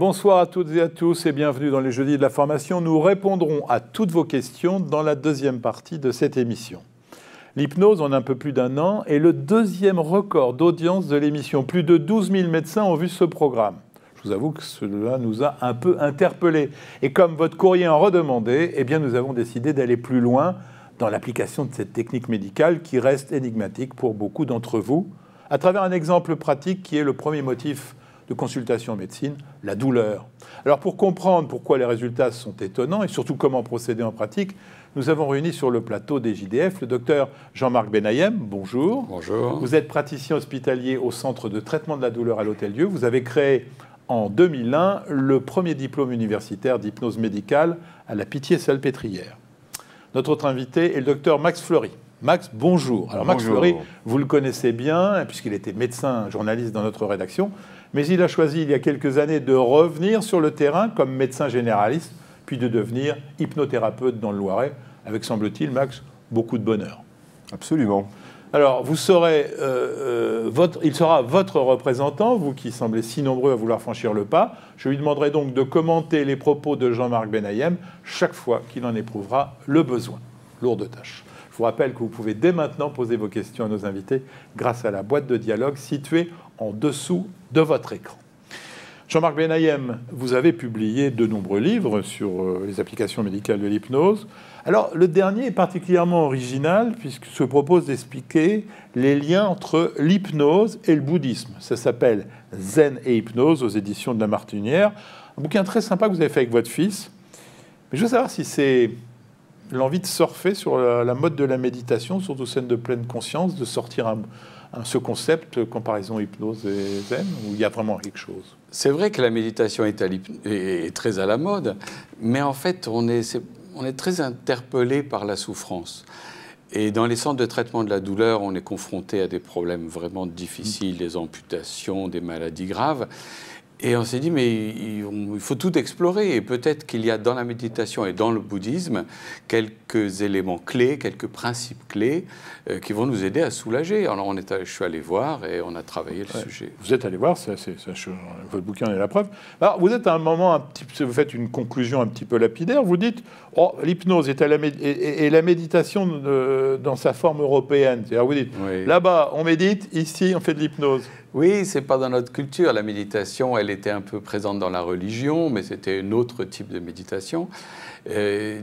Bonsoir à toutes et à tous et bienvenue dans les Jeudis de la formation. Nous répondrons à toutes vos questions dans la deuxième partie de cette émission. L'hypnose, en un peu plus d'un an, est le deuxième record d'audience de l'émission. Plus de 12 000 médecins ont vu ce programme. Je vous avoue que cela nous a un peu interpellés. Et comme votre courrier en redemandait, eh bien nous avons décidé d'aller plus loin dans l'application de cette technique médicale qui reste énigmatique pour beaucoup d'entre vous, à travers un exemple pratique qui est le premier motif de consultation en médecine, la douleur. Alors pour comprendre pourquoi les résultats sont étonnants et surtout comment procéder en pratique, nous avons réuni sur le plateau des JDF le docteur Jean-Marc Benayem. Bonjour. Bonjour. Vous êtes praticien hospitalier au Centre de traitement de la douleur à l'Hôtel-Dieu. Vous avez créé en 2001 le premier diplôme universitaire d'hypnose médicale à la Pitié-Salpêtrière. Notre autre invité est le docteur Max Fleury. Max, bonjour. Alors Max Fleury, vous le connaissez bien puisqu'il était médecin, journaliste dans notre rédaction. Mais il a choisi il y a quelques années de revenir sur le terrain comme médecin généraliste, puis de devenir hypnothérapeute dans le Loiret, avec, semble-t-il, Max, beaucoup de bonheur. Absolument. Alors, vous serez, il sera votre représentant, vous qui semblez si nombreux à vouloir franchir le pas. Je lui demanderai donc de commenter les propos de Jean-Marc Benayem chaque fois qu'il en éprouvera le besoin. Lourde tâche. Je vous rappelle que vous pouvez dès maintenant poser vos questions à nos invités grâce à la boîte de dialogue située en dessous de votre écran. Jean-Marc Benayem, vous avez publié de nombreux livres sur les applications médicales de l'hypnose. Alors, le dernier est particulièrement original puisqu'il se propose d'expliquer les liens entre l'hypnose et le bouddhisme. Ça s'appelle Zen et hypnose aux éditions de La Martinière. Un bouquin très sympa que vous avez fait avec votre fils. Mais je veux savoir si c'est l'envie de surfer sur la mode de la méditation, surtout celle de pleine conscience, de sortir ce concept, comparaison hypnose et zen, où il y a vraiment quelque chose. C'est vrai que la méditation est très à la mode, mais en fait, on est très interpellé par la souffrance. Et dans les centres de traitement de la douleur, on est confronté à des problèmes vraiment difficiles, des amputations, des maladies graves. Et on s'est dit, mais il faut tout explorer. Et peut-être qu'il y a dans la méditation et dans le bouddhisme quelques éléments clés, quelques principes clés qui vont nous aider à soulager. Alors je suis allé voir et on a travaillé le sujet. Vous êtes allé voir, votre bouquin est la preuve. Alors vous êtes à un moment, vous faites une conclusion un petit peu lapidaire. Vous dites, l'hypnose et la méditation dans sa forme européenne. C'est-à-dire vous dites, oui, là-bas on médite, ici on fait de l'hypnose. Oui, c'est pas dans notre culture. La méditation, elle était un peu présente dans la religion, mais c'était un autre type de méditation.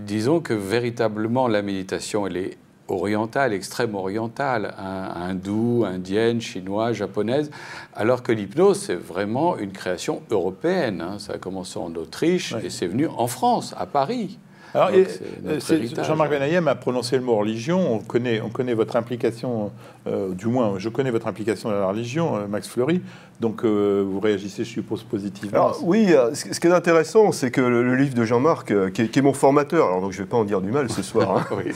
Disons que véritablement, la méditation, elle est orientale, extrême orientale, hindoue, indienne, chinoise, japonaise, alors que l'hypnose, c'est vraiment une création européenne. Ça a commencé en Autriche et c'est venu en France, à Paris. Alors, Jean-Marc Benayem a prononcé le mot religion. On connaît votre implication, du moins, je connais votre implication dans la religion, Max Fleury. Donc, vous réagissez, je suppose, positivement. Alors, oui, ce qui est intéressant, c'est que le livre de Jean-Marc, qui est mon formateur, alors donc je ne vais pas en dire du mal ce soir. Hein. Oui,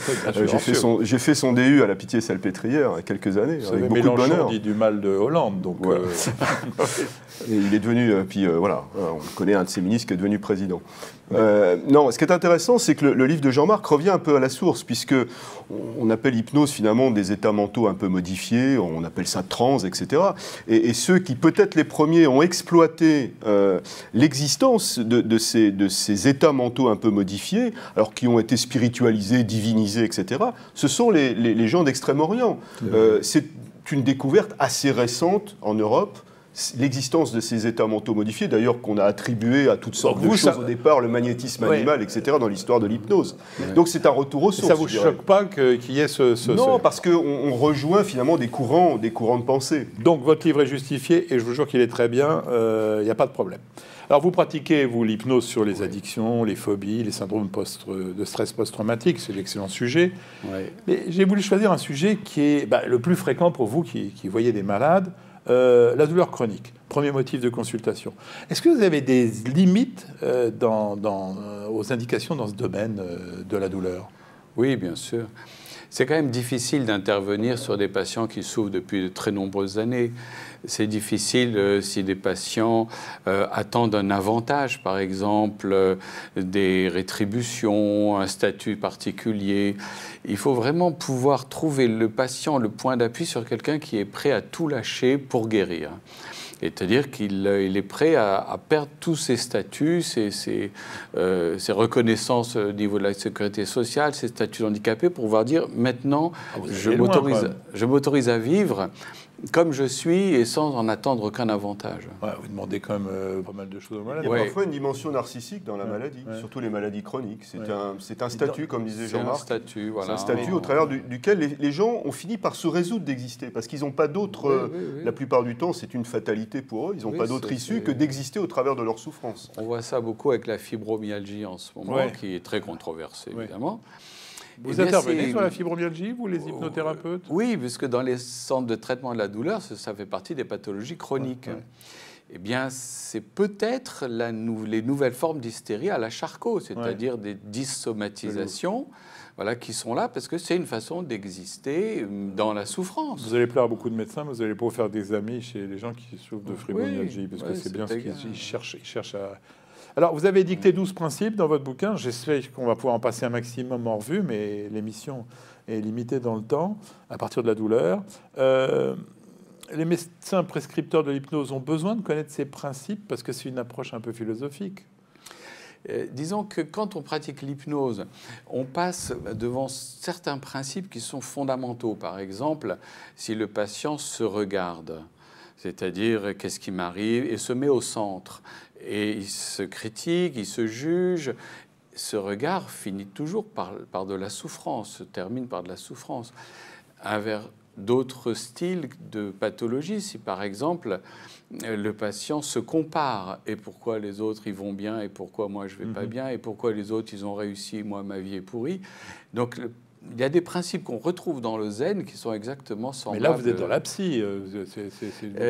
j'ai fait son DU à la Pitié-Salpêtrière il y a quelques années, avec beaucoup de bonheur. Dit du mal de Hollande, donc. Voilà. Et il est devenu, voilà, on connaît un de ses ministres qui est devenu président. Non, ce qui est intéressant, c'est que le livre de Jean-Marc revient un peu à la source, puisque on appelle l'hypnose finalement des états mentaux un peu modifiés, on appelle ça trans, etc. Et ceux qui peut-être les premiers ont exploité l'existence de ces états mentaux un peu modifiés, alors qui ont été spiritualisés, divinisés, etc., ce sont les gens d'Extrême-Orient. C'est une découverte assez récente en Europe, l'existence de ces états mentaux modifiés, d'ailleurs qu'on a attribué à toutes sortes de choses au départ, le magnétisme animal, etc., dans l'histoire de l'hypnose. Donc c'est un retour aux sources. Ça ne vous choque pas qu'il y ait Non, parce qu'on rejoint finalement des courants de pensée. Donc votre livre est justifié, et je vous jure qu'il est très bien, il n'y a pas de problème. Alors vous pratiquez, vous, l'hypnose sur les addictions, les phobies, les syndromes de stress post-traumatique, c'est l'excellent sujet. Ouais. Mais j'ai voulu choisir un sujet qui est le plus fréquent pour vous qui voyez des malades, la douleur chronique, premier motif de consultation. Est-ce que vous avez des limites aux indications dans ce domaine de la douleur? Oui, bien sûr. C'est quand même difficile d'intervenir sur des patients qui souffrent depuis de très nombreuses années. C'est difficile si des patients attendent un avantage, par exemple, des rétributions, un statut particulier. Il faut vraiment pouvoir trouver le patient, le point d'appui sur quelqu'un qui est prêt à tout lâcher pour guérir. C'est-à-dire qu'il est prêt à perdre tous ses statuts, ses reconnaissances au niveau de la sécurité sociale, ses statuts handicapés, pour pouvoir dire maintenant, je m'autorise à vivre comme je suis et sans en attendre aucun avantage. Ouais, vous demandez quand même pas mal de choses aux malades. Il y a parfois une dimension narcissique dans la maladie, surtout les maladies chroniques. C'est un statut, comme disait Jean-Marc. C'est un statut, voilà. C'est un statut au travers duquel les gens ont fini par se résoudre d'exister, parce qu'ils n'ont pas d'autre... La plupart du temps, c'est une fatalité pour eux. Ils n'ont pas d'autre issue que d'exister au travers de leur souffrance. On voit ça beaucoup avec la fibromyalgie en ce moment, qui est très controversée, évidemment. Vous intervenez sur la fibromyalgie, vous, les hypnothérapeutes? Oui, puisque dans les centres de traitement de la douleur, ça fait partie des pathologies chroniques. Eh bien, c'est peut-être les nouvelles formes d'hystérie à la Charcot, c'est-à-dire des dysomatisations qui sont là parce que c'est une façon d'exister dans la souffrance. Vous allez plaire à beaucoup de médecins, mais vous allez pas faire des amis chez les gens qui souffrent de fibromyalgie, parce que c'est bien ce qu'ils cherchent à... Alors, vous avez dicté 12 principes dans votre bouquin. J'espère qu'on va pouvoir en passer un maximum en revue, mais l'émission est limitée dans le temps, à partir de la douleur. Les médecins prescripteurs de l'hypnose ont besoin de connaître ces principes, parce que c'est une approche un peu philosophique. Disons que quand on pratique l'hypnose, on passe devant certains principes qui sont fondamentaux. Par exemple, si le patient se regarde, c'est-à-dire qu'est-ce qui m'arrive, et se met au centre, et il se critique, il se juge, ce regard finit toujours par de la souffrance, se termine par de la souffrance. Vers d'autres styles de pathologie, si par exemple le patient se compare, et pourquoi les autres ils vont bien et pourquoi moi je vais pas bien, et pourquoi les autres ils ont réussi, moi ma vie est pourrie. Donc il y a des principes qu'on retrouve dans le zen qui sont exactement semblables. Mais là, vous êtes dans la psy. Vous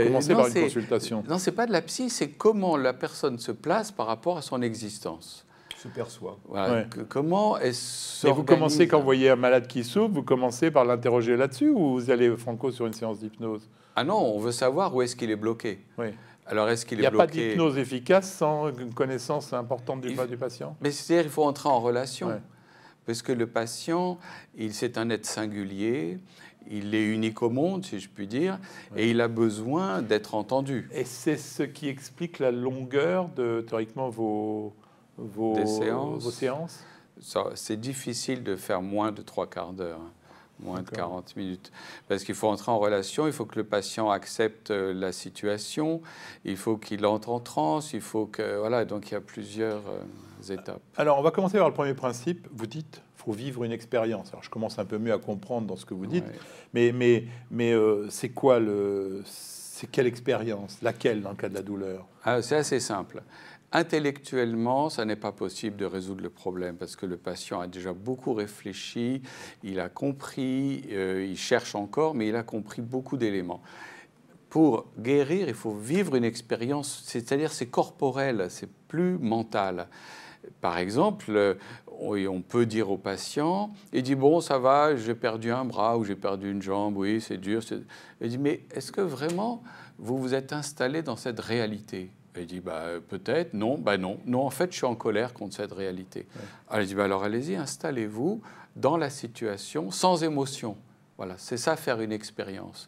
commencez par une consultation. Non, c'est pas de la psy, c'est comment la personne se place par rapport à son existence. Se perçoit. Voilà. Comment est-ce... Et vous commencez, quand vous voyez un malade qui souffre, vous commencez par l'interroger là-dessus, ou vous allez franco sur une séance d'hypnose? Ah non, on veut savoir où est-ce qu'il est bloqué. Oui. Alors, est-ce qu'il est bloqué? Il n'y a pas d'hypnose efficace sans une connaissance importante du patient? Mais c'est-à-dire qu'il faut entrer en relation. Ouais. Parce que le patient, c'est un être singulier, il est unique au monde, si je puis dire, et il a besoin d'être entendu. Et c'est ce qui explique la longueur de, théoriquement, vos séances? C'est difficile de faire moins de 3/4 d'heure, moins de 40 minutes. Parce qu'il faut entrer en relation, il faut que le patient accepte la situation, il faut qu'il entre en transe, il faut que... Voilà, donc il y a plusieurs... étapes. Alors, on va commencer par le premier principe. Vous dites, il faut vivre une expérience. Alors, je commence un peu mieux à comprendre dans ce que vous dites. Mais c'est quoi c'est quelle expérience? Laquelle dans le cas de la douleur? C'est assez simple. Intellectuellement, ça n'est pas possible de résoudre le problème parce que le patient a déjà beaucoup réfléchi, il a compris, il cherche encore, mais il a compris beaucoup d'éléments. Pour guérir, il faut vivre une expérience, c'est-à-dire c'est corporel, c'est plus mental. Par exemple, on peut dire au patient, il dit « bon, ça va, j'ai perdu un bras ou j'ai perdu une jambe, oui, c'est dur. » Il dit « mais est-ce que vraiment vous vous êtes installé dans cette réalité ?» Il dit bah, « peut-être, non, bah non. Non, en fait, je suis en colère contre cette réalité. Ouais. » Alors il dit bah, « alors allez-y, installez-vous dans la situation sans émotion. » Voilà, c'est ça, faire une expérience.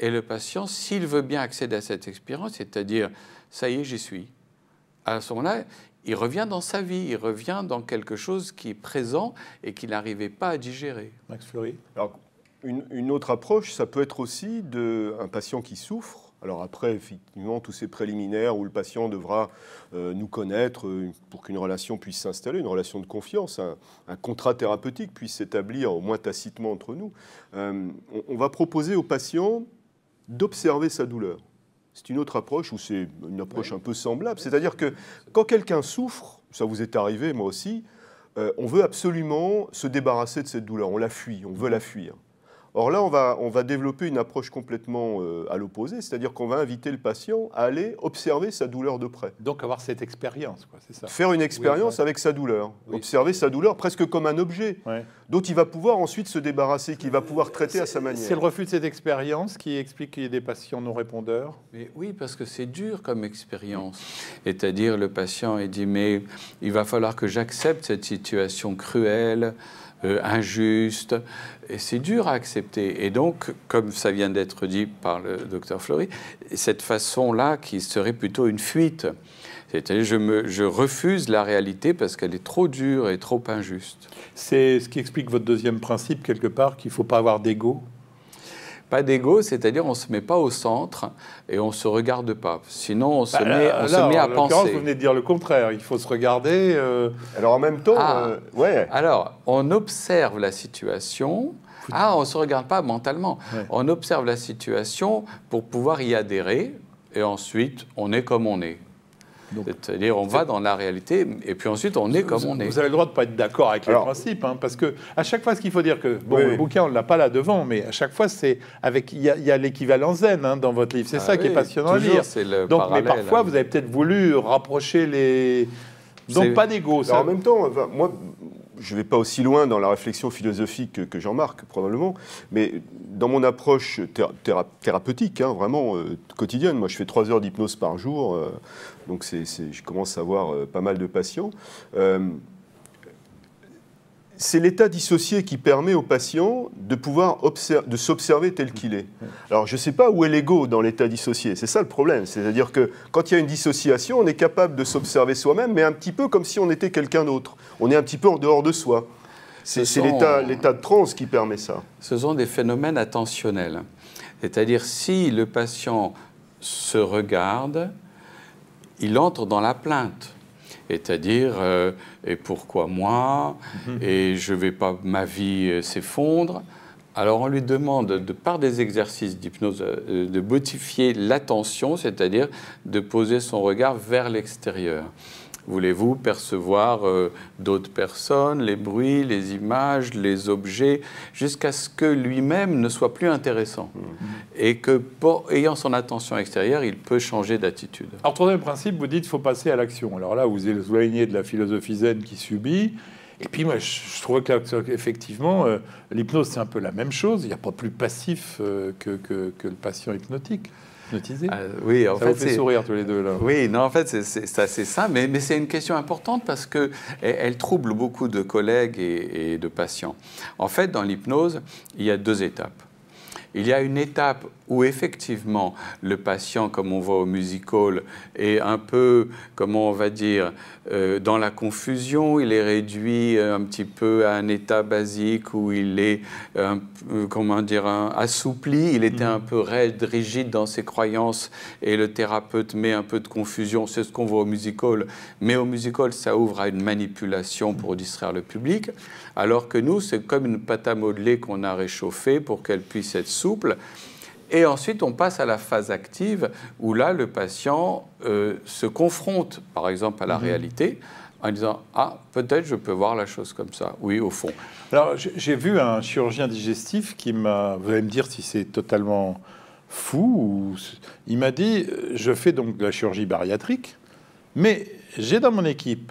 Et le patient, s'il veut bien accéder à cette expérience, c'est-à-dire « ça y est, j'y suis », à ce moment-là, il revient dans sa vie, il revient dans quelque chose qui est présent et qu'il n'arrivait pas à digérer. Max Fleury. Alors, une autre approche, ça peut être aussi un patient qui souffre. Alors après, effectivement, tous ces préliminaires où le patient devra nous connaître pour qu'une relation puisse s'installer, une relation de confiance, un contrat thérapeutique puisse s'établir au moins tacitement entre nous. On va proposer au patient d'observer sa douleur. C'est une autre approche, ou c'est une approche un peu semblable. C'est-à-dire que quand quelqu'un souffre, ça vous est arrivé, moi aussi, on veut absolument se débarrasser de cette douleur. On la fuit, on veut la fuir. Or là, on va développer une approche complètement à l'opposé, c'est-à-dire qu'on va inviter le patient à aller observer sa douleur de près. Donc avoir cette expérience, quoi, c'est ça. Faire une expérience avec sa douleur, observer sa douleur presque comme un objet, dont il va pouvoir ensuite se débarrasser, qu'il va pouvoir traiter à sa manière. C'est le refus de cette expérience qui explique qu'il y ait des patients non répondeurs? Mais oui, parce que c'est dur comme expérience. C'est-à-dire le patient il dit mais il va falloir que j'accepte cette situation cruelle, injuste, et c'est dur à accepter. Et donc, comme ça vient d'être dit par le docteur Fleury, cette façon-là qui serait plutôt une fuite. C'est-à-dire, je refuse la réalité parce qu'elle est trop dure et trop injuste. C'est ce qui explique votre deuxième principe, quelque part, qu'il ne faut pas avoir d'ego. Pas d'ego, c'est-à-dire on ne se met pas au centre et on ne se regarde pas. Sinon, on se met à penser. Vous venez de dire le contraire, il faut se regarder. Alors en même temps, ouais. Alors, on observe la situation. On ne se regarde pas mentalement. Ouais. On observe la situation pour pouvoir y adhérer et ensuite, on est comme on est. C'est-à-dire, on va dans la réalité, et puis ensuite, on est comme on est. Vous avez le droit de ne pas être d'accord avec les principes, hein, parce que à chaque fois, ce qu'il faut dire que, bon, le bouquin, on ne l'a pas là devant, mais à chaque fois, c'est avec, il y a l'équivalent zen hein, dans votre livre. C'est ça qui est passionnant à lire. Donc, mais parfois, vous avez peut-être voulu rapprocher les... Donc, pas d'ego. En même temps, moi... Je ne vais pas aussi loin dans la réflexion philosophique que Jean-Marc, probablement, mais dans mon approche thérapeutique, hein, vraiment quotidienne, moi je fais 3 heures d'hypnose par jour, donc je commence à avoir pas mal de patients. C'est l'état dissocié qui permet au patient de pouvoir de s'observer tel qu'il est. Alors, je ne sais pas où est l'ego dans l'état dissocié, c'est ça le problème. C'est-à-dire que quand il y a une dissociation, on est capable de s'observer soi-même, mais un petit peu comme si on était quelqu'un d'autre. On est un petit peu en dehors de soi. C'est l'état de transe qui permet ça. Ce sont des phénomènes attentionnels. C'est-à-dire, si le patient se regarde, il entre dans la plainte. C'est-à-dire, et pourquoi moi? Et je ne vais pas, ma vie s'effondre. Alors on lui demande, par des exercices d'hypnose, de modifier l'attention, c'est-à-dire de poser son regard vers l'extérieur. Voulez-vous percevoir d'autres personnes, les bruits, les images, les objets, jusqu'à ce que lui-même ne soit plus intéressant. Et que, ayant son attention extérieure, il peut changer d'attitude. Alors, troisième principe, vous dites qu'il faut passer à l'action. Alors là, vous éloignez de la philosophie zen qui subit. Et puis, moi, je trouve qu'effectivement, l'hypnose, c'est un peu la même chose. Il n'y a pas plus passif que le patient hypnotique. Oui, en fait, vous fait sourire tous les deux là. Oui, non, en fait, c'est assez simple, mais c'est une question importante parce que elle trouble beaucoup de collègues et de patients. En fait, dans l'hypnose, il y a 2 étapes. Il y a une étape où effectivement le patient, comme on voit au music-hall, est un peu, comment on va dire, dans la confusion. Il est réduit un petit peu à un état basique où il est, comment dire, assoupli. Il était un peu raide, rigide dans ses croyances et le thérapeute met un peu de confusion. C'est ce qu'on voit au music-hall. Mais au music-hall, ça ouvre à une manipulation pour distraire le public. Alors que nous, c'est comme une pâte à modeler qu'on a réchauffée pour qu'elle puisse être souple. Et ensuite, on passe à la phase active où là, le patient se confronte, par exemple, à la réalité en disant « Ah, peut-être je peux voir la chose comme ça. » Oui, au fond. Alors, j'ai vu un chirurgien digestif qui m'a... Vous allez me dire si c'est totalement fou. Il m'a dit « Je fais donc de la chirurgie bariatrique, mais j'ai dans mon équipe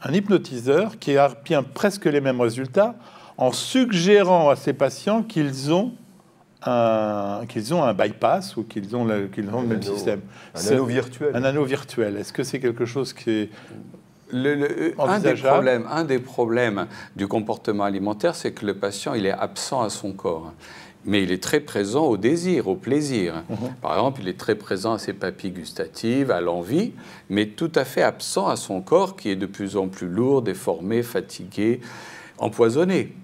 un hypnotiseur qui obtient presque les mêmes résultats en suggérant à ses patients qu'ils ont un bypass ou qu'ils ont le même système. Un anneau virtuel. Un anneau virtuel. Est-ce que c'est quelque chose qui est un des problèmes du comportement alimentaire, c'est que le patient, il est absent à son corps. Mais il est très présent au désir, au plaisir. Par exemple, il est très présent à ses papilles gustatives, à l'envie, mais tout à fait absent à son corps qui est de plus en plus lourd, déformé, fatigué, empoisonné.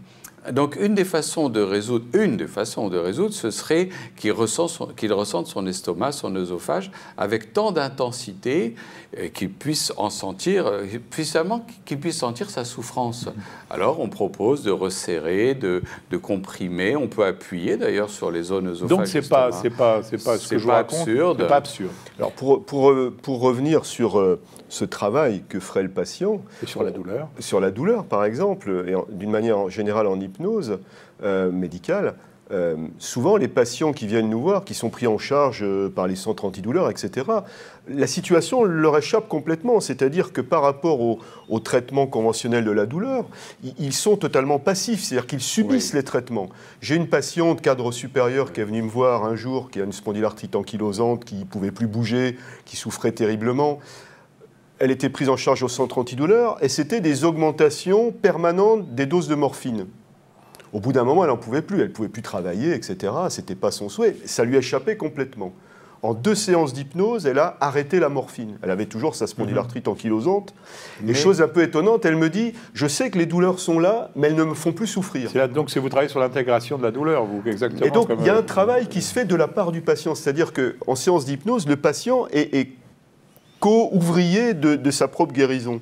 Donc, une des façons de résoudre, ce serait qu'il ressente son estomac, son œsophage, avec tant d'intensité qu'il puisse en sentir, puissamment qu'il puisse sentir sa souffrance. Alors, on propose de resserrer, de comprimer. On peut appuyer d'ailleurs sur les zones œsophages. Donc, c'est pas ce que je vous raconte. Absurde. C'est pas absurde. Alors, pour revenir sur ce travail que ferait le patient. Et sur la douleur. Sur la douleur, par exemple, et d'une manière générale en hypnose médicale, souvent les patients qui viennent nous voir, qui sont pris en charge par les centres antidouleurs, etc., la situation leur échappe complètement. C'est-à-dire que par rapport au traitement conventionnel de la douleur, ils sont totalement passifs, c'est-à-dire qu'ils subissent les traitements. J'ai une patiente cadre supérieur qui est venue me voir un jour, qui a une spondylarthrite ankylosante, qui ne pouvait plus bouger, qui souffrait terriblement. Elle était prise en charge au centre antidouleur et c'était des augmentations permanentes des doses de morphine. Au bout d'un moment, elle n'en pouvait plus. Elle ne pouvait plus travailler, etc. Ce n'était pas son souhait. Ça lui échappait complètement. En 2 séances d'hypnose, elle a arrêté la morphine. Elle avait toujours sa spondylarthrite ankylosante. Et chose un peu étonnante, elle me dit « Je sais que les douleurs sont là, mais elles ne me font plus souffrir. » C'est là, donc, c'est vous travaillez sur l'intégration de la douleur, vous, exactement. Et donc, il y a un travail qui se fait de la part du patient. C'est-à-dire qu'en séance d'hypnose, le patient est co-ouvrier de sa propre guérison.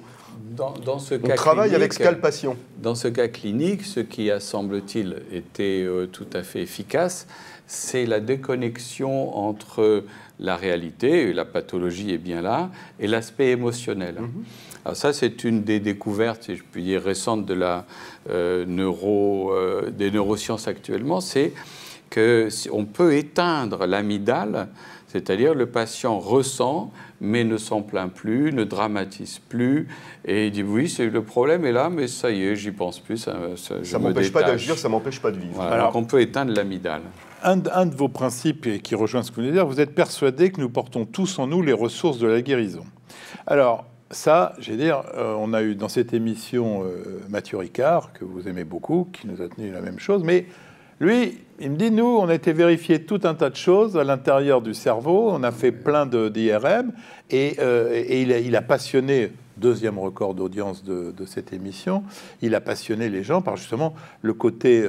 Dans ce cas On travaille clinique, avec ce cas le patient. Dans ce cas clinique, ce qui a, semble-t-il, été tout à fait efficace, c'est la déconnexion entre la réalité, et la pathologie est bien là, et l'aspect émotionnel. Alors ça, c'est une des découvertes, si je puis dire, récentes de des neurosciences actuellement, c'est qu'on peut éteindre l'amygdale, c'est-à-dire le patient ressent, mais ne s'en plaint plus, ne dramatise plus, et il dit oui, le problème est là, mais ça y est, j'y pense plus, ça ne m'empêche pas d'agir, ça ne m'empêche pas de vivre. Voilà, alors on peut éteindre l'amygdale. Un de vos principes, et qui rejoint ce que vous venez de dire, vous êtes persuadé que nous portons tous en nous les ressources de la guérison. Alors, ça, j'ai dire, on a eu dans cette émission Mathieu Ricard, que vous aimez beaucoup, qui nous a tenu la même chose, mais lui, il me dit, nous, on a été vérifier tout un tas de choses à l'intérieur du cerveau, on a fait plein d'IRM, et il a passionné, deuxième record d'audience de cette émission, il a passionné les gens par justement le côté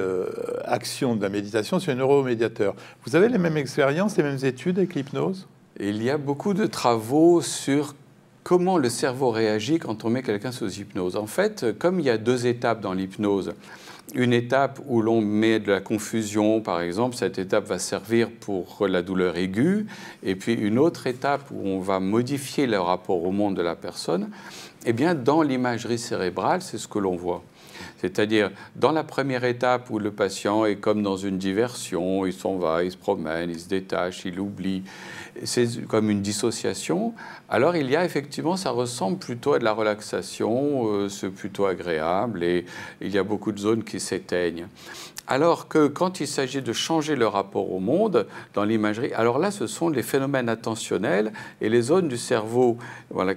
action de la méditation sur les neuromédiateurs. Vous avez les mêmes expériences, les mêmes études avec l'hypnose? Il y a beaucoup de travaux sur comment le cerveau réagit quand on met quelqu'un sous hypnose. En fait, comme il y a 2 étapes dans l'hypnose, une étape où l'on met de la confusion, par exemple, cette étape va servir pour la douleur aiguë, et puis une autre étape où on va modifier le rapport au monde de la personne, eh bien, dans l'imagerie cérébrale, c'est ce que l'on voit. C'est-à-dire, dans la première étape où le patient est comme dans une diversion, il s'en va, il se promène, il se détache, il oublie, c'est comme une dissociation, alors il y a effectivement, ça ressemble plutôt à de la relaxation, c'est plutôt agréable et il y a beaucoup de zones qui s'éteignent. Alors que quand il s'agit de changer le rapport au monde dans l'imagerie, alors là, ce sont les phénomènes attentionnels et les zones du cerveau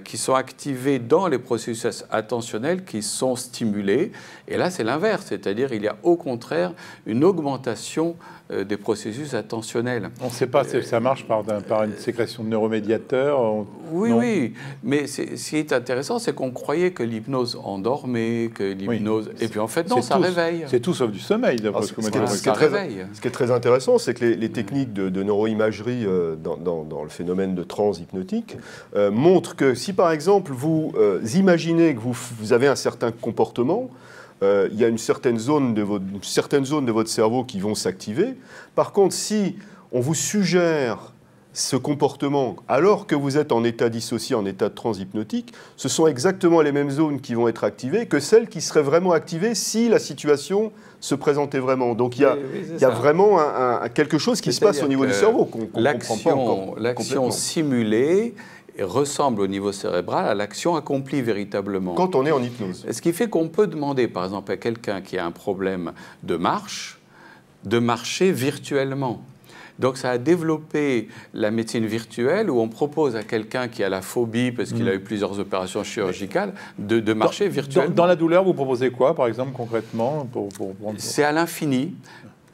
qui sont activées dans les processus attentionnels qui sont stimulées. Et là, c'est l'inverse, c'est-à-dire il y a au contraire une augmentation des processus attentionnels. On ne sait pas si ça marche par une sécrétion de neuromédiateurs. Oui, non. Oui, mais ce qui est intéressant, c'est qu'on croyait que l'hypnose endormait, que l'hypnose... Oui. Et puis en fait, non, ça réveille. C'est tout sauf du sommeil, d'après ce que vous m'avez dit. Ce qui est très intéressant, c'est que les techniques de neuroimagerie dans le phénomène de transe hypnotique montrent que si, par exemple, vous imaginez que vous avez un certain comportement, il y a une certaine zone de votre cerveau qui vont s'activer. Par contre, si on vous suggère ce comportement alors que vous êtes en état dissocié, en état de transe hypnotique, ce sont exactement les mêmes zones qui vont être activées que celles qui seraient vraiment activées si la situation se présentait vraiment. Donc il y a vraiment quelque chose qui se passe au niveau du cerveau qu'on ne comprend pas encore. L'action simulée ressemble au niveau cérébral à l'action accomplie véritablement. Quand on est en hypnose. Ce qui fait qu'on peut demander, par exemple, à quelqu'un qui a un problème de marche, de marcher virtuellement. Donc ça a développé la médecine virtuelle où on propose à quelqu'un qui a la phobie, parce qu'il a eu plusieurs opérations chirurgicales, de marcher virtuellement. Dans la douleur, vous proposez quoi, par exemple, concrètement C'est à l'infini.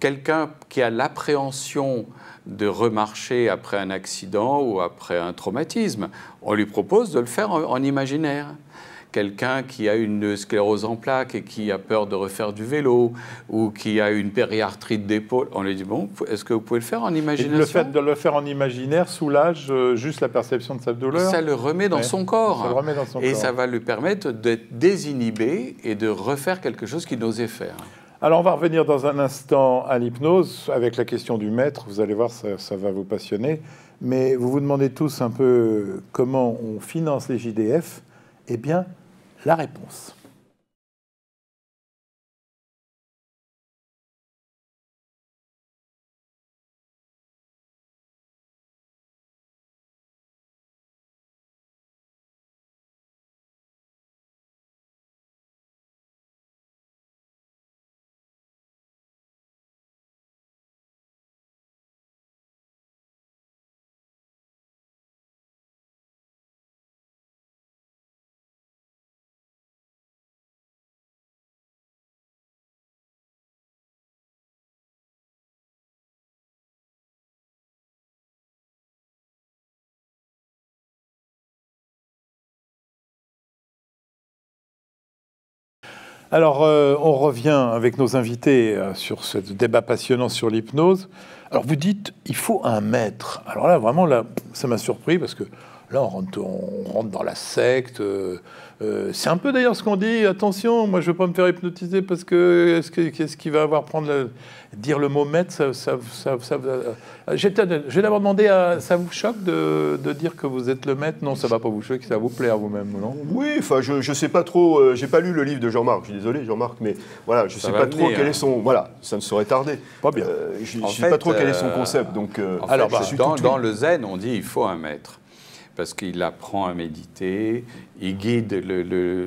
Quelqu'un qui a l'appréhension de remarcher après un accident ou après un traumatisme, on lui propose de le faire en imaginaire. Quelqu'un qui a une sclérose en plaques et qui a peur de refaire du vélo ou qui a une périarthrite d'épaule, on lui dit, bon, est-ce que vous pouvez le faire en imagination ? Et le fait de le faire en imaginaire soulage juste la perception de sa douleur ? Ça le remet dans son corps. Ça le remet dans son et corps. Ça va lui permettre d'être désinhibé et de refaire quelque chose qu'il n'osait faire. Alors, on va revenir dans un instant à l'hypnose avec la question du maître. Vous allez voir, ça va vous passionner. Mais vous vous demandez tous un peu comment on finance les JDF. Eh bien, la réponse. Alors, on revient avec nos invités sur ce débat passionnant sur l'hypnose. Alors, vous dites, il faut un maître. Alors là, vraiment, là, ça m'a surpris parce que là, on rentre dans la secte. C'est un peu d'ailleurs ce qu'on dit. Attention, moi, je ne veux pas me faire hypnotiser parce que qu'est-ce qu'il va avoir dire le mot maître, j'ai d'abord demandé, ça vous choque de dire que vous êtes le maître? Non, ça ne va pas vous choquer, ça va vous plaire vous-même, non? Oui, enfin, je ne sais pas trop, j'ai pas lu le livre de Jean-Marc, je suis désolé Jean-Marc, mais voilà, je ne sais pas trop quel est son... Voilà, ça ne saurait tarder. Pas bien. Je ne sais pas trop quel est son concept, donc... Alors, dans le zen, on dit il faut un maître. Parce qu'il apprend à méditer, il guide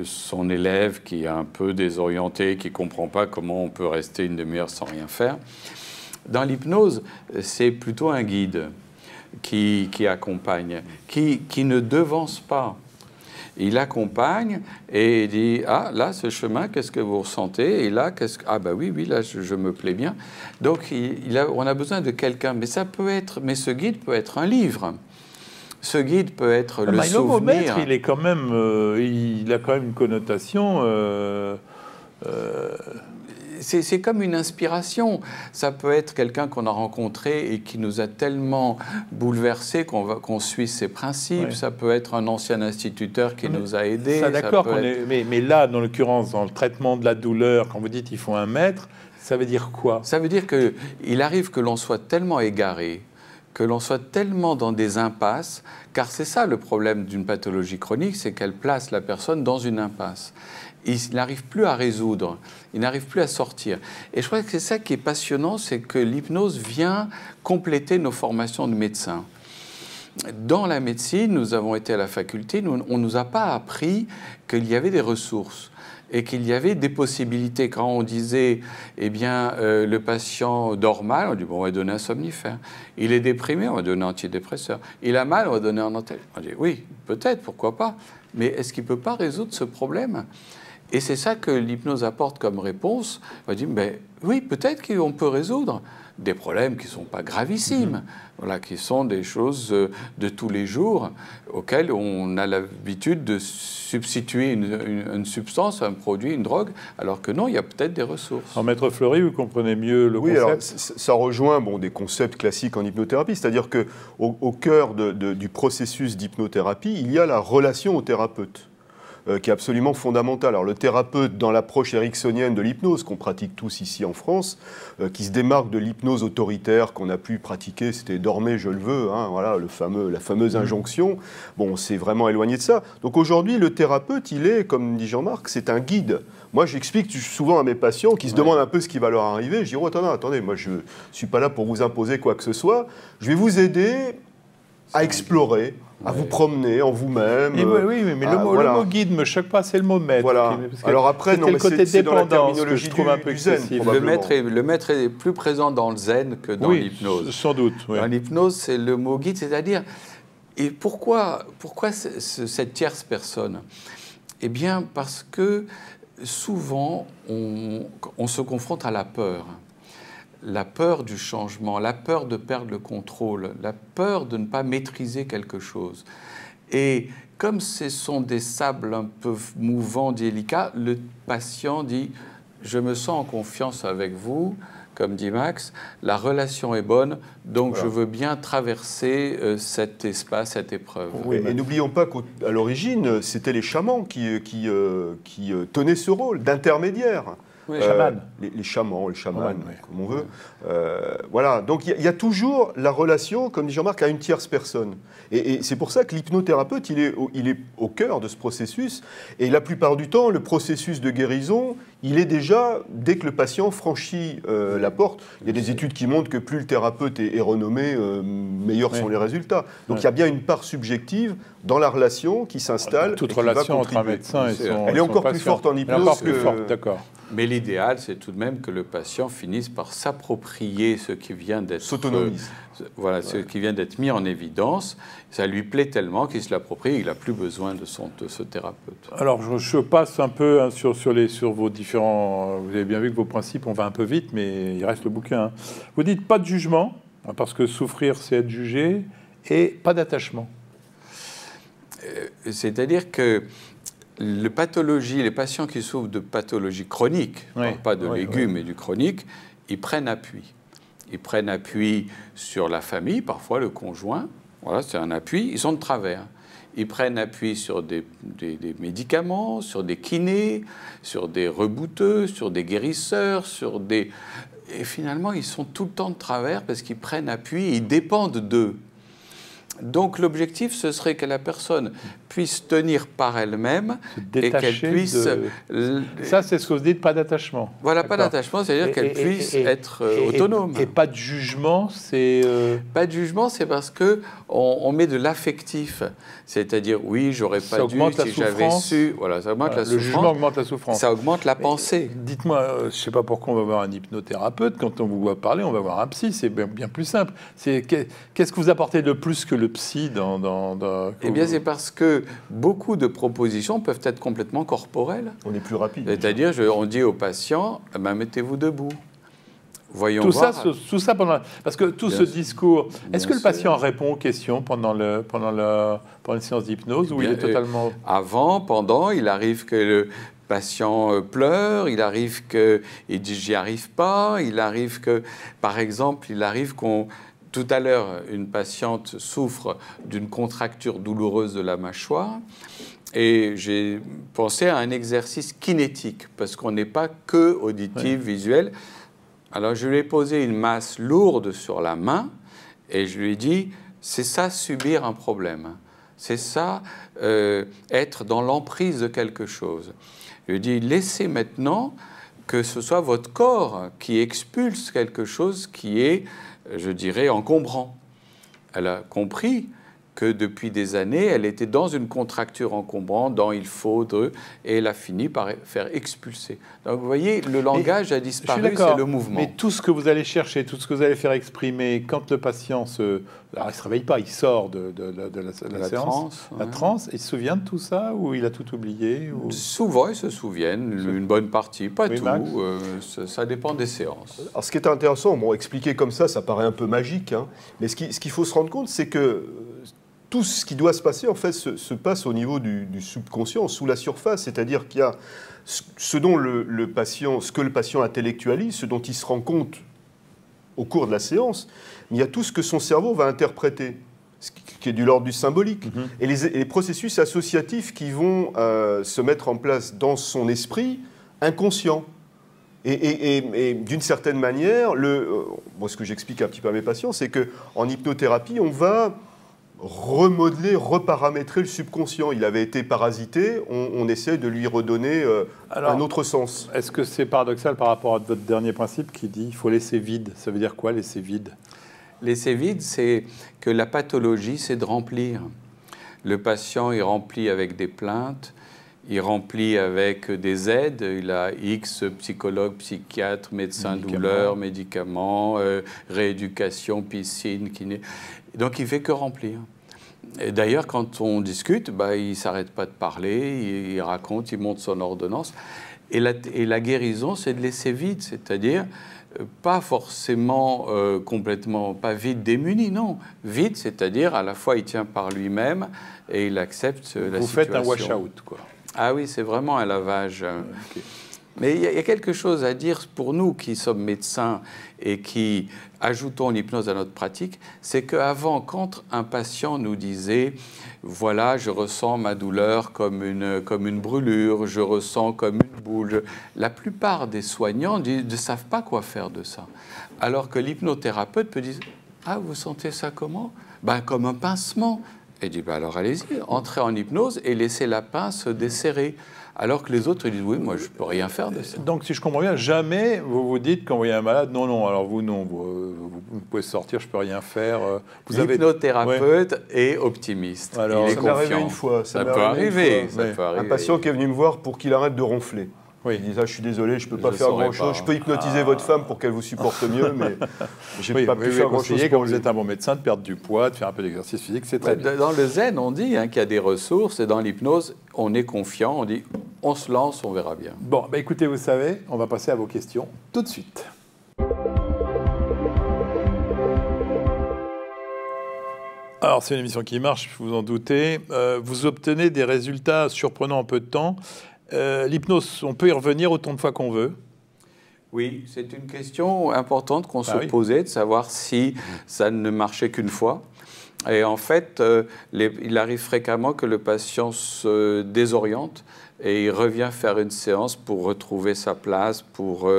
son élève qui est un peu désorienté, qui ne comprend pas comment on peut rester une demi-heure sans rien faire. Dans l'hypnose, c'est plutôt un guide qui accompagne, qui ne devance pas. Il accompagne et il dit « Ah, là, ce chemin, qu'est-ce que vous ressentez? Et là, qu'est-ce que... Ah, bah oui, là, je me plais bien. » Donc, on a besoin de quelqu'un. Mais ce guide peut être un livre. Ce guide peut être le souvenir. Le mot maître, il est quand même, il a quand même une connotation. C'est comme une inspiration. Ça peut être quelqu'un qu'on a rencontré et qui nous a tellement bouleversés qu'on suit ses principes. Ouais. Ça peut être un ancien instituteur qui nous a aidés. Ça, d'accord. Mais là, dans l'occurrence, dans le traitement de la douleur, quand vous dites il faut un maître, ça veut dire quoi? Ça veut dire qu'il arrive que l'on soit tellement égaré, que l'on soit tellement dans des impasses, car c'est ça le problème d'une pathologie chronique, c'est qu'elle place la personne dans une impasse. Il n'arrive plus à résoudre, il n'arrive plus à sortir. Et je crois que c'est ça qui est passionnant, c'est que l'hypnose vient compléter nos formations de médecins. Dans la médecine, nous avons été à la faculté, on ne nous a pas appris qu'il y avait des ressources et qu'il y avait des possibilités. Quand on disait, eh bien, le patient dort mal, on dit, bon, on va donner un somnifère. Il est déprimé, on va donner un antidépresseur. Il a mal, on va donner un antalgique. On dit, oui, peut-être, pourquoi pas. Mais est-ce qu'il ne peut pas résoudre ce problème? Et c'est ça que l'hypnose apporte comme réponse. On va dire, ben, oui, peut-être qu'on peut résoudre des problèmes qui ne sont pas gravissimes, voilà, qui sont des choses de tous les jours auxquelles on a l'habitude de substituer une substance, un produit, une drogue, alors que non, il y a peut-être des ressources. En Maître Fleury, vous comprenez mieux le concept? Oui, alors ça rejoint des concepts classiques en hypnothérapie, c'est-à-dire qu'au cœur du processus d'hypnothérapie, il y a la relation au thérapeute, qui est absolument fondamentale. Alors le thérapeute, dans l'approche ericksonienne de l'hypnose, qu'on pratique tous ici en France, qui se démarque de l'hypnose autoritaire qu'on a pu pratiquer, c'était « dormez, je le veux hein, », voilà, la fameuse injonction. Bon, c'est vraiment éloigné de ça. Donc aujourd'hui, le thérapeute, il est, comme dit Jean-Marc, c'est un guide. Moi, j'explique souvent à mes patients qui se demandent un peu ce qui va leur arriver. Je dis, oh, attendez, moi, je ne suis pas là pour vous imposer quoi que ce soit. Je vais vous aider à explorer, à vous promener en vous-même. Oui, mais le mot guide ne me choque pas, c'est le mot maître. Voilà. Alors après, non, mais c'est dans la terminologie je trouve un peu zen. Le maître est plus présent dans le zen que dans l'hypnose. Sans doute. Oui. Dans l'hypnose, c'est le mot guide, c'est-à-dire... Et pourquoi cette tierce personne? Eh bien, parce que souvent, on se confronte à la peur. La peur du changement, la peur de perdre le contrôle, la peur de ne pas maîtriser quelque chose. Et comme ce sont des sables un peu mouvants, délicats, le patient dit « je me sens en confiance avec vous », comme dit Max, la relation est bonne, donc je veux bien traverser cet espace, cette épreuve. Oui, et n'oublions pas qu'à l'origine, c'était les chamans qui tenaient ce rôle d'intermédiaire. Oui. Les chamans, comme on veut. Voilà, donc il y a toujours la relation, comme dit Jean-Marc, à une tierce personne. Et c'est pour ça que l'hypnothérapeute, il est au cœur de ce processus. Et la plupart du temps, le processus de guérison, il est déjà, dès que le patient franchit la porte, il y a des études qui montrent que plus le thérapeute est renommé, meilleurs sont les résultats. Donc il y a bien une part subjective dans la relation qui s'installe. Toute relation entre un médecin et son Elle est encore plus forte en hypnose. Encore plus forte, d'accord. Mais l'idéal, c'est tout de même que le patient finisse par s'approprier ce qui vient d'être... S'autonomise. Voilà, ce qui vient d'être mis en évidence. Ça lui plaît tellement qu'il se l'approprie, il n'a plus besoin de ce thérapeute. Alors, je passe un peu sur vos différents... Vous avez bien vu que vos principes, on va un peu vite, mais il reste le bouquin. Hein. Vous dites pas de jugement, parce que souffrir, c'est être jugé, et pas d'attachement. C'est-à-dire que les patients qui souffrent de pathologies chroniques, pas de légumes, mais du chronique, ils prennent appui. Ils prennent appui sur la famille, parfois le conjoint. Voilà, c'est un appui. Ils sont de travers. Ils prennent appui sur des médicaments, sur des kinés, sur des rebouteux, sur des guérisseurs, Et finalement, ils sont tout le temps de travers parce qu'ils prennent appui et ils dépendent d'eux. Donc l'objectif, ce serait que la personne puisse tenir par elle-même et qu'elle puisse... Ça, c'est ce que vous dites, pas d'attachement. Voilà, pas d'attachement, c'est-à-dire qu'elle puisse être autonome. Et pas de jugement, c'est... Pas de jugement, c'est parce qu'on met de l'affectif. C'est-à-dire, oui, j'aurais pas dû si j'avais su... Voilà, ça augmente la souffrance. Le jugement augmente la souffrance. Ça augmente la pensée. Dites-moi, je ne sais pas pourquoi on va voir un hypnothérapeute. Quand on vous voit parler, on va voir un psy. C'est bien plus simple. Qu'est-ce que vous apportez de plus que le psy Eh bien, c'est parce que beaucoup de propositions peuvent être complètement corporelles. On est plus rapide. C'est-à-dire, on dit aux patients, mettez-vous debout. Voyons tout voir. Ça pendant... Parce que tout ce discours... Est-ce que le patient répond aux questions pendant une séance d'hypnose ou il est totalement... Avant, pendant, il arrive que le patient pleure, il arrive qu'il dit « j'y arrive pas », il arrive que, par exemple, tout à l'heure, une patiente souffre d'une contracture douloureuse de la mâchoire et j'ai pensé à un exercice kinétique parce qu'on n'est pas que auditif, visuel. Alors, je lui ai posé une masse lourde sur la main et je lui ai dit, c'est ça subir un problème. C'est ça être dans l'emprise de quelque chose. Je lui ai dit, laissez maintenant que ce soit votre corps qui expulse quelque chose qui est, je dirais, encombrant. Elle a compris que depuis des années, elle était dans une contracture encombrante, dans il faudrait, et elle a fini par faire expulser. Donc vous voyez, le langage a disparu, c'est le mouvement. Mais tout ce que vous allez chercher, tout ce que vous allez faire exprimer, quand le patient alors, il ne se réveille pas, il sort de la séance, la transe, il se souvient de tout ça ou il a tout oublié ou... Souvent, ils se souviennent, une bonne partie, pas tout, ça dépend des séances. Alors ce qui est intéressant, expliqué comme ça paraît un peu magique, hein, mais ce qu'il faut se rendre compte, c'est que tout ce qui doit se passer, en fait, se passe au niveau du subconscient, sous la surface. C'est-à-dire qu'il y a ce que le patient intellectualise, ce dont il se rend compte au cours de la séance, mais il y a tout ce que son cerveau va interpréter, ce qui est du l'ordre du symbolique. Et les processus associatifs qui vont se mettre en place dans son esprit inconscient. Et d'une certaine manière, ce que j'explique un petit peu à mes patients, c'est qu'en hypnothérapie, on va remodeler, reparamétrer le subconscient. Il avait été parasité, on essaie de lui redonner un autre sens. Est-ce que c'est paradoxal par rapport à votre dernier principe qui dit qu'il faut laisser vide? Ça veut dire quoi, laisser vide? Laisser vide, c'est que la pathologie, c'est de remplir. Le patient, il remplit avec des plaintes, il remplit avec des aides, il a X psychologues, psychiatres, médecins douleurs, médicaments, rééducation, piscine, kiné. Donc il ne fait que remplir. Et d'ailleurs, quand on discute, il ne s'arrête pas de parler, il raconte, il monte son ordonnance. Et la guérison, c'est de laisser vide, c'est-à-dire pas forcément complètement, pas vide démuni, non. Vide, c'est-à-dire à la fois il tient par lui-même et il accepte la situation. Vous faites un wash-out, quoi. Ah oui, c'est vraiment un lavage. Okay. Mais il y a quelque chose à dire pour nous qui sommes médecins et qui ajoutons l'hypnose à notre pratique, c'est qu'avant, quand un patient nous disait « voilà, je ressens ma douleur comme une brûlure, je ressens comme une boule », la plupart des soignants ne savent pas quoi faire de ça. Alors que l'hypnothérapeute peut dire « ah, vous sentez ça comment ?» Comme un pincement. Et dit alors allez-y, entrez en hypnose et laissez la pince se desserrer. Alors que les autres ils disent oui, moi je ne peux rien faire de ça. Donc si je comprends bien, jamais vous vous dites quand vous voyez un malade, non, alors vous non, vous pouvez sortir, je ne peux rien faire. L'hypnothérapeute est optimiste. Alors, il est ça m'est arrivé une fois. Ça peut arriver. Un patient qui est venu me voir pour qu'il arrête de ronfler. Il dit, je suis désolé, je ne peux pas faire grand-chose. Je peux hypnotiser votre femme pour qu'elle vous supporte mieux, mais je n'ai pas pu faire grand-chose. Quand vous êtes un bon médecin, de perdre du poids, de faire un peu d'exercice physique, c'est très bien. Dans le zen, on dit qu'il y a des ressources, et dans l'hypnose, on est confiant, on dit, on se lance, on verra bien. Bon, écoutez, vous savez, on va passer à vos questions tout de suite. Alors, c'est une émission qui marche, vous en doutez. Vous obtenez des résultats surprenants en peu de temps. L'hypnose, on peut y revenir autant de fois qu'on veut. Oui, c'est une question importante qu'on se posait, de savoir si ça ne marchait qu'une fois. Et en fait, il arrive fréquemment que le patient se désoriente et il revient faire une séance pour retrouver sa place, pour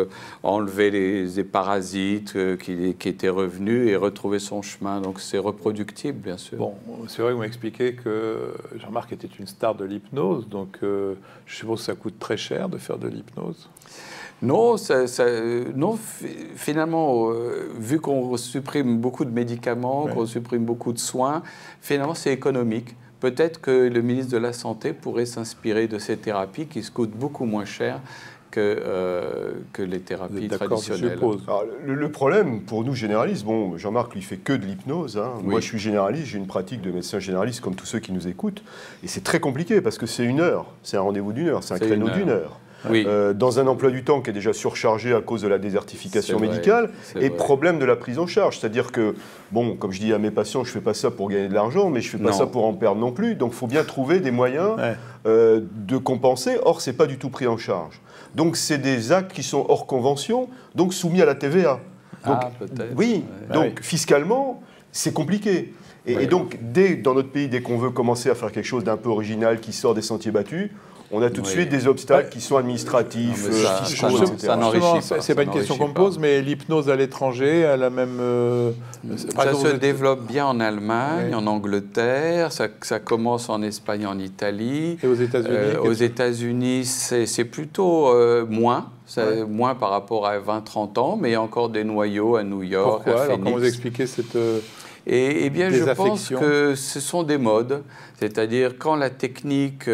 enlever les parasites qui étaient revenus et retrouver son chemin. Donc c'est reproductible, bien sûr. Bon, c'est vrai que vous m'expliquez que Jean-Marc était une star de l'hypnose, donc je suppose que ça coûte très cher de faire de l'hypnose. Non, finalement, vu qu'on supprime beaucoup de médicaments, qu'on supprime beaucoup de soins, finalement c'est économique. Peut-être que le ministre de la Santé pourrait s'inspirer de ces thérapies qui se coûtent beaucoup moins cher que les thérapies traditionnelles. Alors, le problème pour nous généralistes, bon, Jean-Marc lui fait que de l'hypnose. Hein. Oui. Moi, je suis généraliste, j'ai une pratique de médecin généraliste comme tous ceux qui nous écoutent, et c'est très compliqué parce que c'est 1 heure, c'est un rendez-vous d'1 heure, c'est un créneau d'1 heure. Oui. Dans un emploi du temps qui est déjà surchargé à cause de la désertification médicale et problème de la prise en charge. C'est-à-dire que, bon, comme je dis à mes patients, je ne fais pas ça pour gagner de l'argent, mais je ne fais pas ça pour en perdre non plus. Donc il faut bien trouver des moyens de compenser. Or, ce n'est pas du tout pris en charge. Donc c'est des actes qui sont hors convention, donc soumis à la TVA. Donc, peut-être. Oui, donc fiscalement, c'est compliqué. Et donc, dans notre pays, dès qu'on veut commencer à faire quelque chose d'un peu original qui sort des sentiers battus, on a tout de suite des obstacles qui sont administratifs, fiscaux, etc. Ça n'enrichit pas. C'est pas une question qu'on me pose, mais l'hypnose à l'étranger, elle a même... ça se développe bien en Allemagne, en Angleterre, ça commence en Espagne, en Italie. Et aux États-Unis Aux États-Unis, c'est plutôt moins. Moins par rapport à 20-30 ans, mais il y a encore des noyaux à New York, Pourquoi? à Phoenix. Alors, comment vous expliquez cette... Eh bien, je pense que ce sont des modes. C'est-à-dire, quand la technique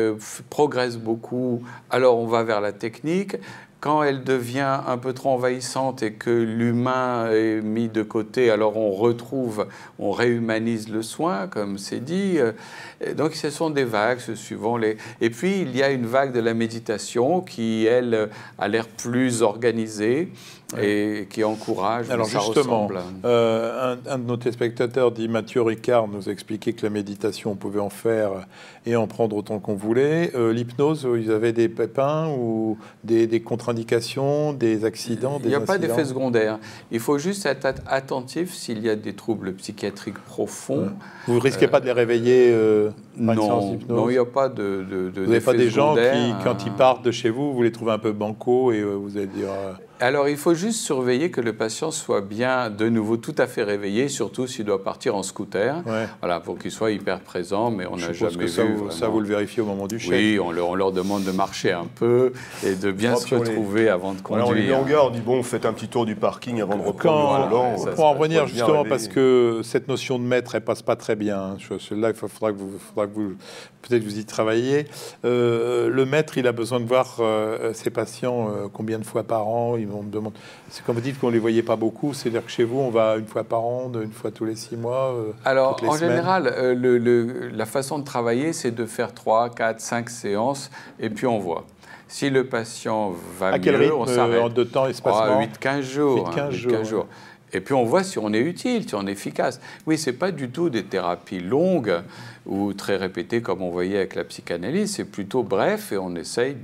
progresse beaucoup, alors on va vers la technique. Quand elle devient un peu trop envahissante et que l'humain est mis de côté, alors on réhumanise le soin, comme c'est dit. Donc ce sont des vagues, suivant les... Et puis il y a une vague de la méditation qui, elle, a l'air plus organisée et qui encourage. Alors justement, un de nos téléspectateurs dit, Mathieu Ricard nous expliquait que la méditation, on pouvait en faire et en prendre autant qu'on voulait. L'hypnose, ils avaient des pépins ou des contre-indications, des accidents, Il n'y a pas d'effet secondaire. Il faut juste être attentif s'il y a des troubles psychiatriques profonds. Vous ne risquez pas de les réveiller non, il n'y a pas de vous n'avez pas des gens qui, quand ils partent de chez vous, vous les trouvez un peu bancos et vous allez dire... Alors, il faut juste surveiller que le patient soit bien de nouveau tout à fait réveillé, surtout s'il doit partir en scooter, voilà, pour qu'il soit hyper présent, mais on n'a jamais vu... Ça, vous le vérifiez au moment du chèque. Oui, on leur demande de marcher un peu et de bien se retrouver avant de conduire. On les met en garde, on dit bon, faites un petit tour du parking avant de reprendre le volant. Pour en revenir justement, parce que cette notion de maître, elle passe pas très bien. Celle-là, il faudra que vous peut-être vous y travailliez. Le maître, il a besoin de voir ses patients combien de fois par an. Ils vont me demander. C'est comme vous dites qu'on ne les voyait pas beaucoup. C'est-à-dire que chez vous, on va une fois par an, une fois tous les 6 mois. Alors, en général, la façon de travailler, c'est de faire 3, 4, 5 séances et puis on voit. Si le patient va mieux, quel rythme, on s'arrête. En 2 temps, espacement 8-15 jours. 8-15 jours. Et puis on voit si on est utile, si on est efficace. Oui, ce n'est pas du tout des thérapies longues ou très répétées comme on voyait avec la psychanalyse. C'est plutôt bref et on essaye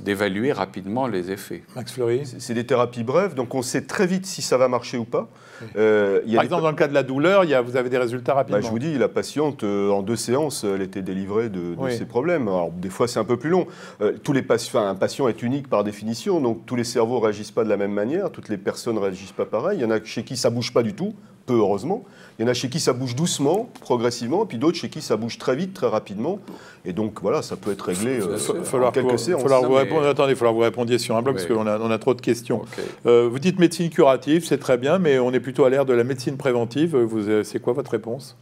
d'évaluer rapidement les effets. Max Fleury. C'est des thérapies brèves, donc on sait très vite si ça va marcher ou pas. Par exemple, dans le cas de la douleur, vous avez des résultats rapidement. Je vous dis, la patiente, en 2 séances, elle était délivrée de ses problèmes. Alors, des fois, c'est un peu plus long. Un patient est unique par définition, donc tous les cerveaux ne réagissent pas de la même manière, toutes les personnes ne réagissent pas pareil. Il y en a chez qui ça ne bouge pas du tout, peu heureusement. Il y en a chez qui ça bouge doucement, progressivement, et puis d'autres chez qui ça bouge très vite, très rapidement. Et donc, voilà, ça peut être réglé en quelques séances. Attendez, il faudra vous répondiez sur un blog, parce qu'on a trop de questions. Vous dites médecine curative, c'est très bien, mais on est plutôt à l'ère de la médecine préventive. C'est quoi votre réponse?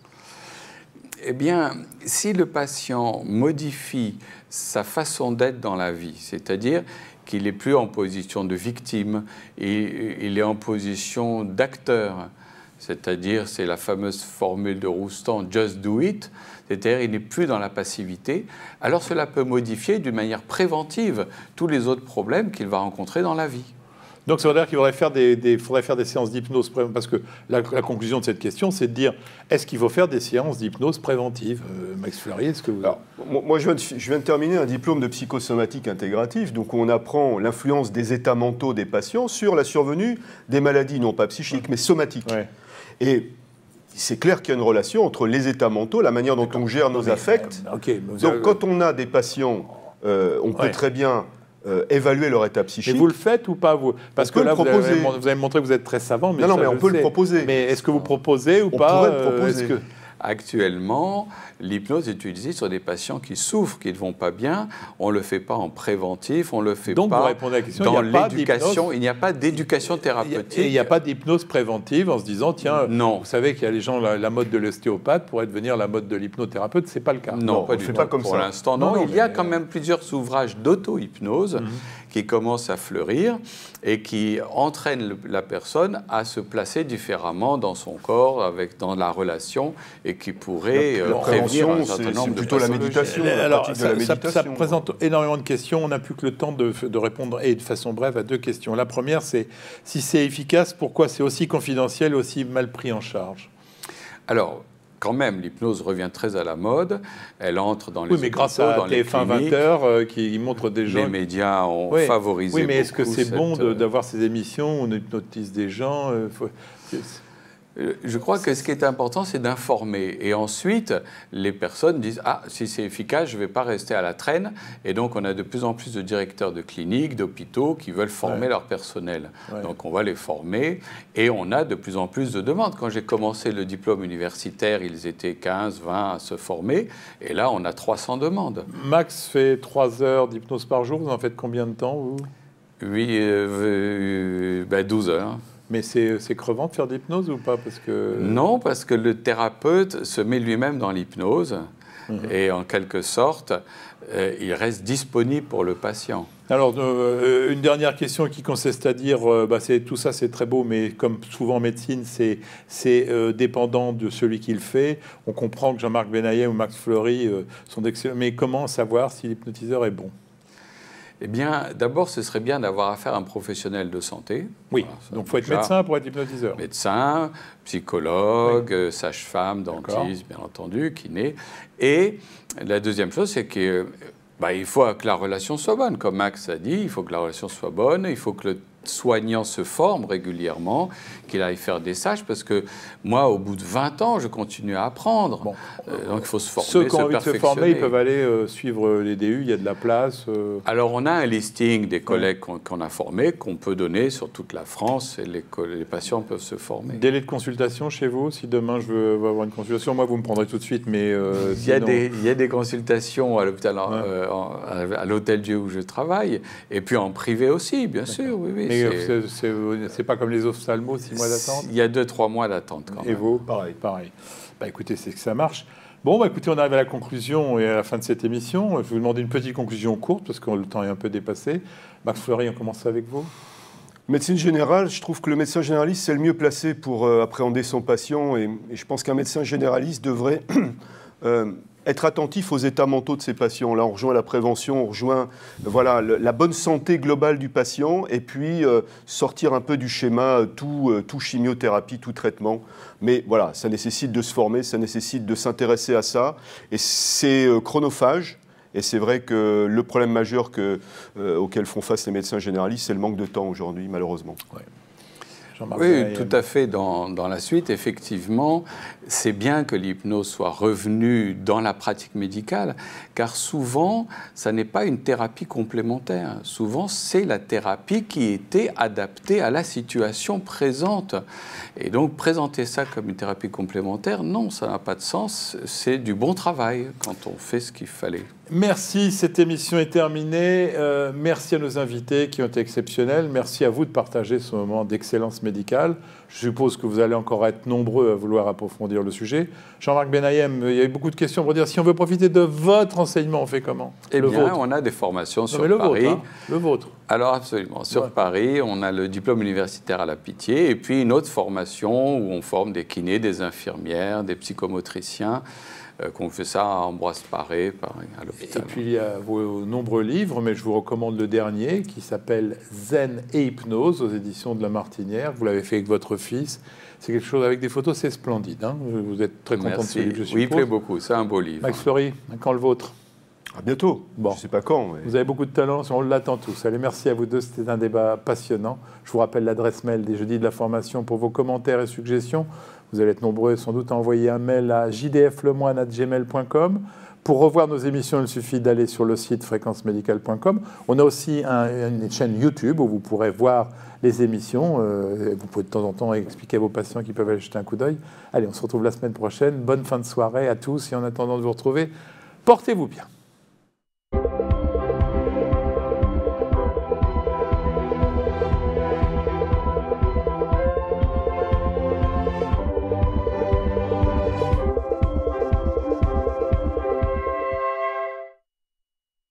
Eh bien, si le patient modifie sa façon d'être dans la vie, c'est-à-dire qu'il n'est plus en position de victime, et il est en position d'acteur, c'est-à-dire, c'est la fameuse formule de Roustan, « just do it », c'est-à-dire il n'est plus dans la passivité, alors cela peut modifier d'une manière préventive tous les autres problèmes qu'il va rencontrer dans la vie. Donc ça veut dire qu'il faudrait faire des séances d'hypnose préventive, parce que la conclusion de cette question, c'est de dire, est-ce qu'il faut faire des séances d'hypnose préventive? Max Fleury, est-ce que vous... Alors, moi, je viens de terminer un diplôme de psychosomatique intégrative, donc on apprend l'influence des états mentaux des patients sur la survenue des maladies, non pas psychiques, mais somatiques. Ouais. Et c'est clair qu'il y a une relation entre les états mentaux, la manière dont on gère nos affects. Donc quand on a des patients, on peut très bien... évaluer leur état psychique. Et vous le faites ou pas, vous? Parce que là, vous avez montré que vous êtes très savant. Mais non, mais on peut le proposer. Mais est-ce que vous proposez ou pas? On pourrait le proposer. Actuellement, l'hypnose est utilisée sur des patients qui souffrent, qui ne vont pas bien. On ne le fait pas en préventif, on ne le fait Donc, pas vous répondez à la question, dans l'éducation. Il n'y a pas d'éducation thérapeutique. Et il n'y a pas d'hypnose préventive en se disant, tiens, non. Vous savez qu'il y a les gens, la mode de l'ostéopathe pourrait devenir la mode de l'hypnothérapeute. Ce n'est pas le cas. Non, pas du tout. Pour l'instant, non. Il y a quand même plusieurs ouvrages d'auto-hypnose qui commencent à fleurir et qui entraînent la personne à se placer différemment dans son corps, dans la relation, et qui pourrait prévenir un certain nombre de plutôt la méditation. Alors, ça présente énormément de questions. On n'a plus que le temps de répondre, et de façon brève, à deux questions. La première, c'est si c'est efficace, pourquoi c'est aussi confidentiel et aussi mal pris en charge? Alors, quand même, l'hypnose revient très à la mode. Elle entre dans les hôpitaux, mais grâce à TF1 20h qui montre des gens... Les médias ont favorisé Oui, mais est-ce que c'est bon d'avoir ces émissions où on hypnotise des gens Je crois que ce qui est important, c'est d'informer. Et ensuite, les personnes disent « Ah, si c'est efficace, je ne vais pas rester à la traîne ». Et donc, on a de plus en plus de directeurs de cliniques, d'hôpitaux qui veulent former leur personnel. Donc, on va les former. Et on a de plus en plus de demandes. Quand j'ai commencé le diplôme universitaire, ils étaient 15, 20 à se former. Et là, on a 300 demandes. Max fait 3 heures d'hypnose par jour. Vous en faites combien de temps, vous? Oui, 12 heures. Mais c'est crevant de faire de l'hypnose ou pas? Non, parce que le thérapeute se met lui-même dans l'hypnose et en quelque sorte, il reste disponible pour le patient. Alors, une dernière question qui consiste à dire, tout ça c'est très beau, mais comme souvent en médecine, c'est dépendant de celui qui le fait. On comprend que Jean-Marc Benayem ou Max Fleury sont d'excellents, mais comment savoir si l'hypnotiseur est bon? Eh bien, d'abord, ce serait bien d'avoir affaire à un professionnel de santé. Oui, voilà, donc il faut être médecin pour être hypnotiseur. Médecin, psychologue, sage-femme, dentiste, bien entendu, kiné. Et la deuxième chose, c'est que il faut que la relation soit bonne. Comme Max a dit, il faut que la relation soit bonne, il faut que le soignant se forme régulièrement, qu'il aille faire des stages, parce que moi, au bout de 20 ans, je continue à apprendre. Bon. Donc il faut se former, ceux qui ont envie de se former, ils peuvent aller suivre les DU, il y a de la place. Alors on a un listing des collègues qu'on a formés, qu'on peut donner sur toute la France, et les patients peuvent se former. Délai de consultation chez vous? Si demain je veux avoir une consultation, moi vous me prendrez tout de suite, mais... il y a des consultations à l'hôpital, à l'Hôtel Dieu où je travaille, et puis en privé aussi, bien sûr, oui. Mais c'est pas comme les ophtalmos, 6 mois d'attente? Il y a 2-3 mois d'attente quand même. Et vous? Pareil. Écoutez, c'est que ça marche. Bon, écoutez, on arrive à la conclusion et à la fin de cette émission. Je vais vous demander une petite conclusion courte, parce que le temps est un peu dépassé. Max Fleury, on commence avec vous. Médecine générale, je trouve que le médecin généraliste, c'est le mieux placé pour appréhender son patient. Et je pense qu'un médecin généraliste devrait... être attentif aux états mentaux de ces patients. Là, on rejoint la prévention, on rejoint la bonne santé globale du patient, et puis sortir un peu du schéma tout chimiothérapie, tout traitement. Mais voilà, ça nécessite de se former, ça nécessite de s'intéresser à ça, et c'est chronophage. Et c'est vrai que le problème majeur auquel font face les médecins généralistes, c'est le manque de temps aujourd'hui, malheureusement. Ouais. Oui, tout à fait. Dans la suite, effectivement, c'est bien que l'hypnose soit revenue dans la pratique médicale, car souvent, ça n'est pas une thérapie complémentaire. Souvent, c'est la thérapie qui était adaptée à la situation présente. Et donc, présenter ça comme une thérapie complémentaire, non, ça n'a pas de sens. C'est du bon travail quand on fait ce qu'il fallait. Merci, cette émission est terminée. Merci à nos invités qui ont été exceptionnels. Merci à vous de partager ce moment d'excellence médicale. Je suppose que vous allez encore être nombreux à vouloir approfondir le sujet. Jean-Marc Benayem, il y a eu beaucoup de questions pour dire si on veut profiter de votre enseignement, on fait comment? Eh bien, on a des formations sur Paris. Le vôtre. Alors absolument. Sur Paris, on a le diplôme universitaire à la Pitié et puis une autre formation où on forme des kinés, des infirmières, des psychomotriciens. qu'on fait ça à Ambroise Paré, à l'hôpital. Et puis il y a vos nombreux livres, mais je vous recommande le dernier qui s'appelle Zen et Hypnose aux éditions de La Martinière. Vous l'avez fait avec votre fils. C'est quelque chose avec des photos, c'est splendide. Hein, vous êtes très content de ce livre, je suppose. Oui, il plaît beaucoup. C'est un beau livre. Max Fleury, quand le vôtre? À bientôt. Bon. Je ne sais pas quand. Mais... Vous avez beaucoup de talent, on l'attend tous. Allez, merci à vous deux, c'était un débat passionnant. Je vous rappelle l'adresse mail des Jeudis de la Formation pour vos commentaires et suggestions. Vous allez être nombreux sans doute à envoyer un mail à jdflemoine@gmail.com. Pour revoir nos émissions, il suffit d'aller sur le site fréquencemédicale.com. On a aussi une chaîne YouTube où vous pourrez voir les émissions. Vous pouvez de temps en temps expliquer à vos patients qui peuvent aller jeter un coup d'œil. Allez, on se retrouve la semaine prochaine. Bonne fin de soirée à tous et en attendant de vous retrouver, portez-vous bien.